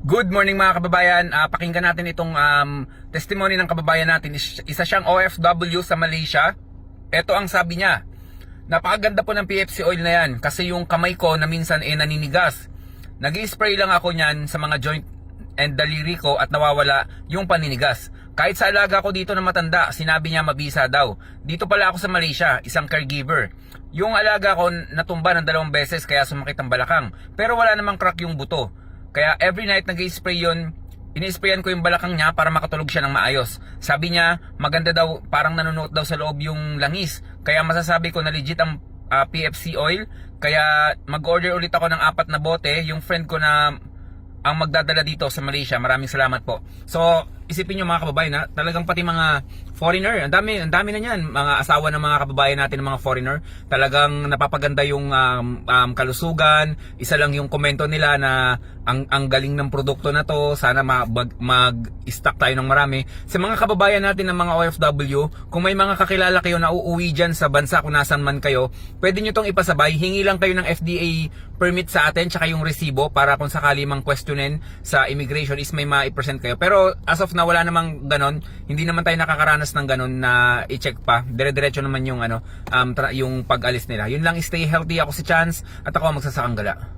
Good morning mga kababayan. Pakinggan natin itong testimony ng kababayan natin. Isa siyang OFW sa Malaysia. Ito ang sabi niya. Napakaganda po ng PFC oil na yan kasi yung kamay ko na minsan naninigas. Nag-i-spray lang ako niyan sa mga joint and daliri ko at nawawala yung paninigas. Kahit sa alaga ko dito na matanda, sinabi niya mabisa daw. Dito pala ako sa Malaysia, isang caregiver. Yung alaga ko natumba ng 2 beses kaya sumakit ang balakang. Pero wala namang crack yung buto. Kaya every night nag-i-spray yun, ini-sprayan ko yung balakang niya para makatulog siya ng maayos. Sabi niya, maganda daw, parang nanunuot daw sa loob yung langis. Kaya masasabi ko na legit ang PFC oil. Kaya mag-order ulit ako ng 4 na bote. Yung friend ko na ang magdadala dito sa Malaysia. Maraming salamat po. So, isipin nyo mga kababayan na talagang pati mga foreigner, ang dami na niyan, mga asawa ng mga kababayan natin ng mga foreigner, talagang napapaganda yung kalusugan. Isa lang yung komento nila na ang galing ng produkto na to, sana mag-stock tayo ng marami. Sa mga kababayan natin ng mga OFW, kung may mga kakilala kayo na uuwi dyan sa bansa kung nasan man kayo, pwede nyo tong ipasabay, hingi lang kayo ng FDA permit sa atin, tsaka yung resibo para kung sakali mang questionin sa immigration is may ma-present kayo. Pero as of na wala namang ganon, hindi naman tayo nakakaranas ng ganon na i-check pa. Dire-diretso naman yung yung pag-alis nila. Yun lang, stay healthy. Ako si Chance at ako ang magsasakang gala.